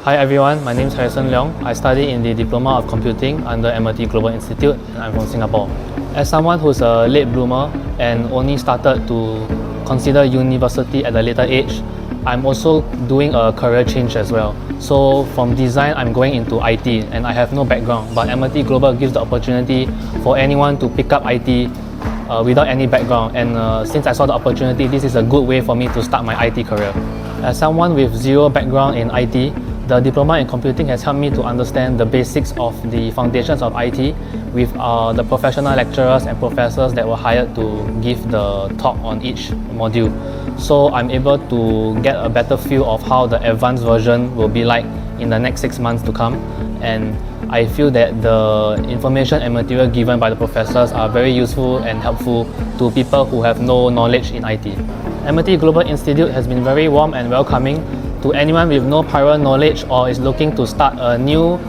Hi everyone, my name is Harrison Leong. I study in the Diploma of Computing under MIT Global Institute and I'm from Singapore. As someone who's a late bloomer and only started to consider university at a later age, I'm also doing a career change as well. So from design, I'm going into IT and I have no background, but MIT Global gives the opportunity for anyone to pick up IT without any background, and since I saw the opportunity, this is a good way for me to start my IT career. As someone with zero background in IT, the Diploma in Computing has helped me to understand the basics of the foundations of IT with the professional lecturers and professors that were hired to give the talk on each module. So I'm able to get a better feel of how the advanced version will be like in the next 6 months to come, and I feel that the information and material given by the professors are very useful and helpful to people who have no knowledge in IT. MIT Global Institute has been very warm and welcoming to anyone with no prior knowledge or is looking to start a new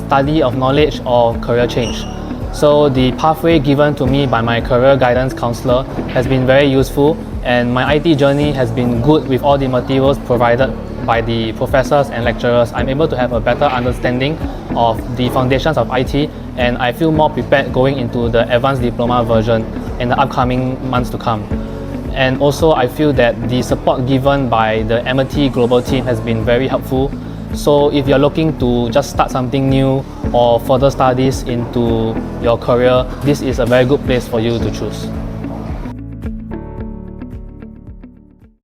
study of knowledge or career change. So the pathway given to me by my career guidance counselor has been very useful, and my IT journey has been good with all the materials provided by the professors and lecturers. I'm able to have a better understanding of the foundations of IT, and I feel more prepared going into the advanced diploma version in the upcoming months to come. And also I feel that the support given by the MIT Global team has been very helpful. So if you're looking to just start something new or further studies into your career, this is a very good place for you to choose.